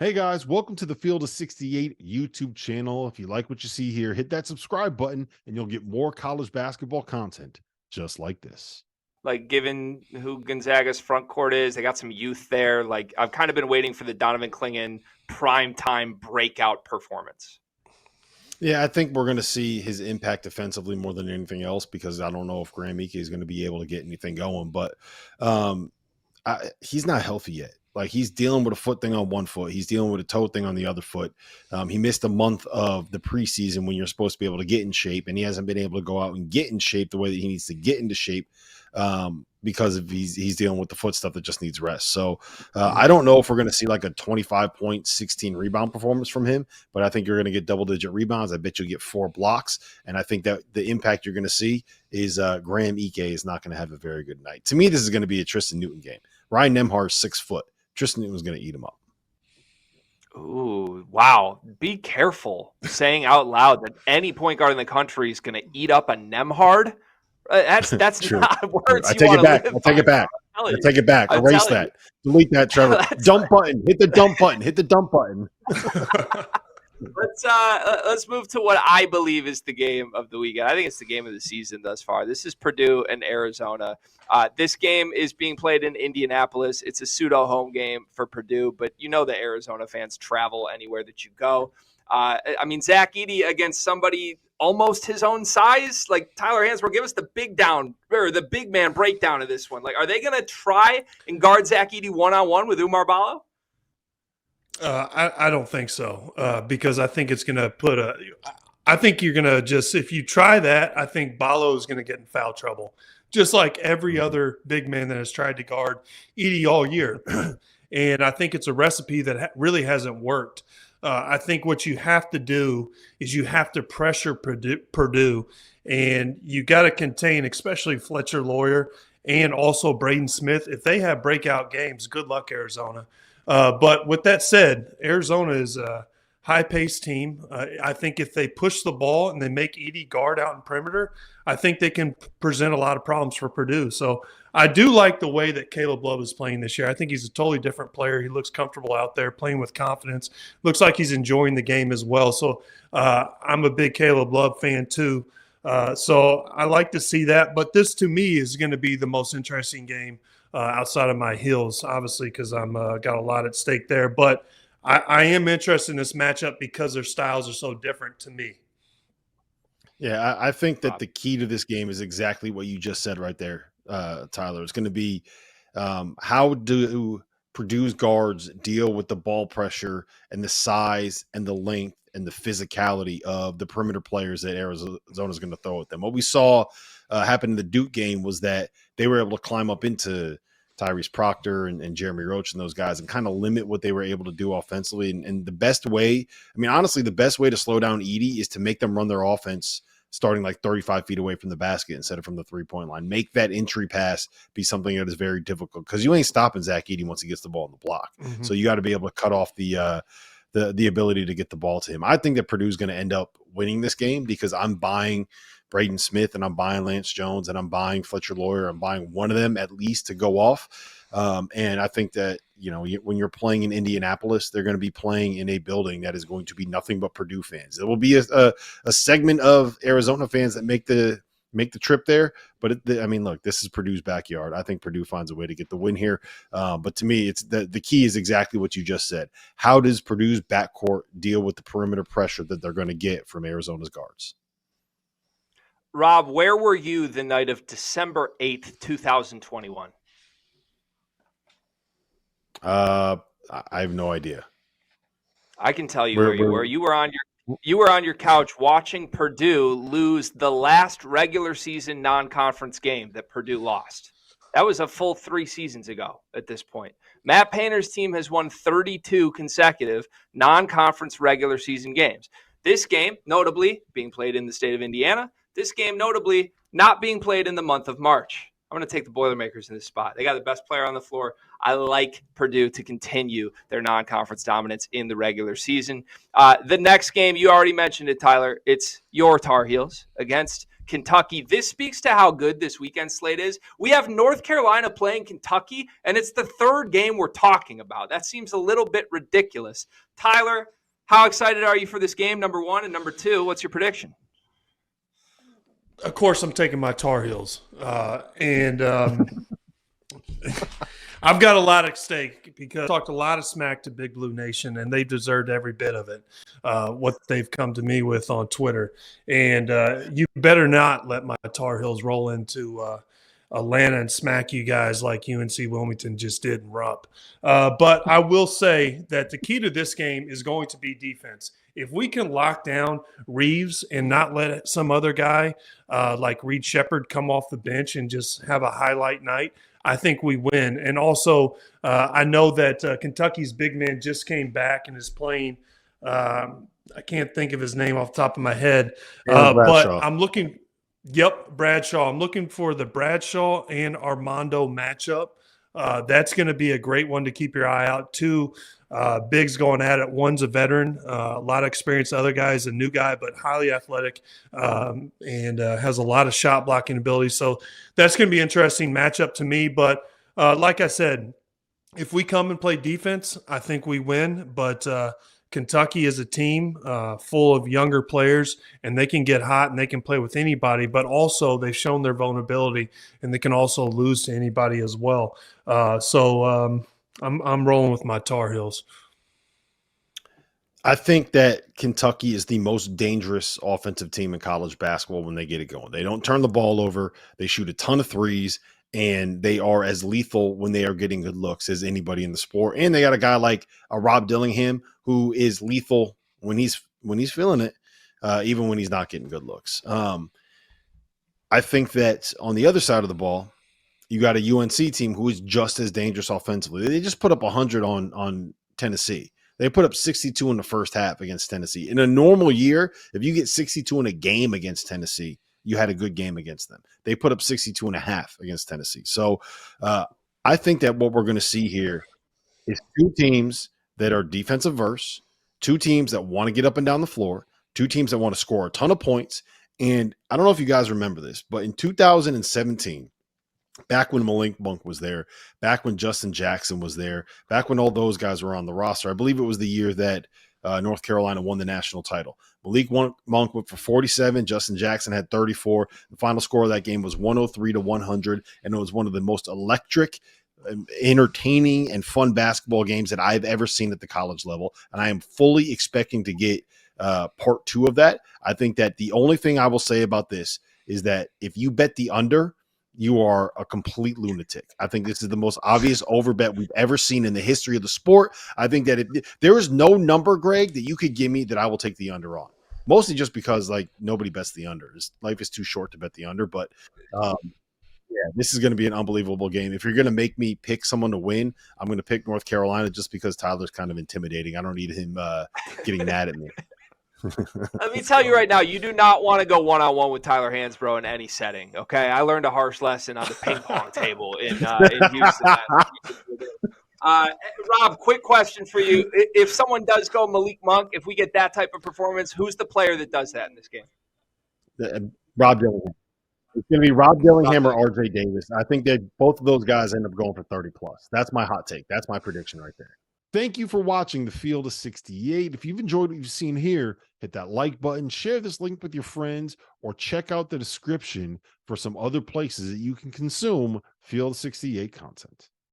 Hey guys, welcome to the Field of 68 YouTube channel. If you like what you see here, hit that subscribe button and you'll get more college basketball content just like this. Like, given who Gonzaga's front court is, they got some youth there. Like, I've kind of been waiting for the Donovan Clingan primetime breakout performance. Yeah, I think we're going to see his impact defensively more than anything else because I don't know if Graham Ike is going to be able to get anything going, but um, he's not healthy yet. Like he's dealing with a foot thing on one foot. He's dealing with a toe thing on the other foot. He missed a month of the preseason when you're supposed to be able to get in shape, and he hasn't been able to go out and get in shape the way that he needs to get into shape because of he's dealing with the foot stuff that just needs rest. So I don't know if we're going to see like a 25 point, 16 rebound performance from him, but I think you're going to get double-digit rebounds. I bet you'll get 4 blocks, and I think that the impact you're going to see is Graham Ike is not going to have a very good night. To me, this is going to be a Tristan Newton game. Ryan Nembhard's 6 foot. Tristan Newton's going to eat him up. Ooh, wow. Be careful saying out loud that any point guard in the country is going to eat up a Nembhard. That's not words I you take want it back. to live I'll take by. it back. I'm I telling take it back. I'm Erase telling that. Delete that, Trevor. That's Dump button. Hit the dump button. Hit the dump button. Let's move to what I believe is the game of the weekend. I think it's the game of the season thus far. This is Purdue and Arizona. This game is being played in Indianapolis. It's a pseudo home game for Purdue, but you know the Arizona fans travel anywhere that you go. I mean, Zach Edey against somebody almost his own size, like Tyler Hansbrough. Give us the big down or the big man breakdown of this one. Like, are they going to try and guard Zach Edey one-on-one with Oumar Ballo? I don't think so because I think it's going to put a – I think you're going to just – if you try that, I think Ballo is going to get in foul trouble, just like every other big man that has tried to guard Edey all year. And I think it's a recipe that really hasn't worked. I think what you have to do is you have to pressure Purdue and you got to contain especially Fletcher Lawyer and also Braden Smith. If they have breakout games, good luck, Arizona. But with that said, Arizona is a high-paced team. I think if they push the ball and they make Edey guard out in perimeter, I think they can present a lot of problems for Purdue. So I do like the way that Caleb Love is playing this year. I think he's a totally different player. He looks comfortable out there, playing with confidence. Looks like he's enjoying the game as well. So I'm a big Caleb Love fan too. So I like to see that. But this, to me, is going to be the most interesting game outside of my heels, obviously, because I'm got a lot at stake there. But I am interested in this matchup because their styles are so different to me. Yeah, I think that the key to this game is exactly what you just said right there, Tyler. It's going to be how do Purdue's guards deal with the ball pressure and the size and the length and the physicality of the perimeter players that Arizona is going to throw at them. What we saw happen in the Duke game was that they were able to climb up into Tyrese Proctor and Jeremy Roach and those guys and kind of limit what they were able to do offensively. And the best way, I mean, honestly, the best way to slow down Edey is to make them run their offense starting like 35 feet away from the basket instead of from the 3-point line. Make that entry pass be something that is very difficult because you ain't stopping Zach Edey once he gets the ball in the block. Mm-hmm. So you got to be able to cut off the ability to get the ball to him. I think that Purdue's going to end up winning this game because I'm buying Braden Smith and I'm buying Lance Jones and I'm buying Fletcher Lawyer. I'm buying one of them at least to go off. And I think that, you know, when you're playing in Indianapolis, they're going to be playing in a building that is going to be nothing but Purdue fans. There will be a segment of Arizona fans that make the trip there. But I mean, look, this is Purdue's backyard. I think Purdue finds a way to get the win here. But to me, it's the key is exactly what you just said. How does Purdue's backcourt deal with the perimeter pressure that they're going to get from Arizona's guards? Rob, where were you the night of December 8th, 2021? I have no idea. I can tell you where you were. You were on your couch watching Purdue lose the last regular season non-conference game that Purdue lost. That was a full 3 seasons ago at this point. Matt Painter's team has won 32 consecutive non-conference regular season games. This game, notably, being played in the state of Indiana. This game, notably, not being played in the month of March. I'm going to take the Boilermakers in this spot. They got the best player on the floor. I like Purdue to continue their non-conference dominance in the regular season. The next game, you already mentioned it, Tyler. It's your Tar Heels against Kentucky. This speaks to how good this weekend slate is. We have North Carolina playing Kentucky, and it's the third game we're talking about. That seems a little bit ridiculous. Tyler, how excited are you for this game, number one? And number two, what's your prediction? Of course, I'm taking my Tar Heels. I've got a lot at stake because I talked a lot of smack to Big Blue Nation, and they deserved every bit of it, what they've come to me with on Twitter. And you better not let my Tar Heels roll into Atlanta and smack you guys like UNC Wilmington just did in Rupp. But I will say that the key to this game is going to be defense. If we can lock down Reeves and not let some other guy like Reed Shepherd come off the bench and just have a highlight night, I think we win. And also, I know that Kentucky's big man just came back and is playing. I can't think of his name off the top of my head, but I'm looking. Yep, Bradshaw. I'm looking for the Bradshaw and Armando matchup. That's going to be a great one to keep your eye out. Two bigs going at it. One's a veteran, a lot of experience. The other guy's a new guy, but highly athletic and has a lot of shot blocking ability. So that's going to be an interesting matchup to me. But like I said, if we come and play defense, I think we win. But Kentucky is a team full of younger players, and they can get hot and they can play with anybody, but also they've shown their vulnerability and they can also lose to anybody as well. So I'm rolling with my Tar Heels. I think that Kentucky is the most dangerous offensive team in college basketball when they get it going. They don't turn the ball over. They shoot a ton of threes, and they are as lethal when they are getting good looks as anybody in the sport. And they got a guy like Rob Dillingham who is lethal when he's feeling it, even when he's not getting good looks. I think that on the other side of the ball, you got a UNC team who is just as dangerous offensively. They just put up 100 on Tennessee. They put up 62 in the first half against Tennessee. In a normal year, if you get 62 in a game against Tennessee, you had a good game against them. They put up 62 and a half against Tennessee. So I think that what we're going to see here is two teams that are defensive verse, two teams that want to get up and down the floor, two teams that want to score a ton of points. And I don't know if you guys remember this, but in 2017, back when Malik Monk was there, back when Justin Jackson was there, back when all those guys were on the roster, I believe it was the year that North Carolina won the national title. Malik Monk went for 47. Justin Jackson had 34. The final score of that game was 103-100, and it was one of the most electric, entertaining, and fun basketball games that I've ever seen at the college level. And I am fully expecting to get part two of that. I think that the only thing I will say about this is that if you bet the under, you are a complete lunatic. I think this is the most obvious overbet we've ever seen in the history of the sport. I think that there is no number, Greg, that you could give me that I will take the under on. Mostly just because like nobody bets the under. Life is too short to bet the under. But yeah, this is going to be an unbelievable game. If you're going to make me pick someone to win, I'm going to pick North Carolina just because Tyler's kind of intimidating. I don't need him getting mad at me. Let me tell you right now, you do not want to go one-on-one with Tyler Hansbrough in any setting, okay? I learned a harsh lesson on the ping pong table in Houston. Rob, quick question for you. If someone does go Malik Monk, if we get that type of performance, who's the player that does that in this game? Rob Dillingham. It's going to be Rob Dillingham or RJ Davis. I think that both of those guys end up going for 30-plus. That's my hot take. That's my prediction right there. Thank you for watching the Field of 68. If you've enjoyed what you've seen here, hit that like button, share this link with your friends, or check out the description for some other places that you can consume Field of 68 content.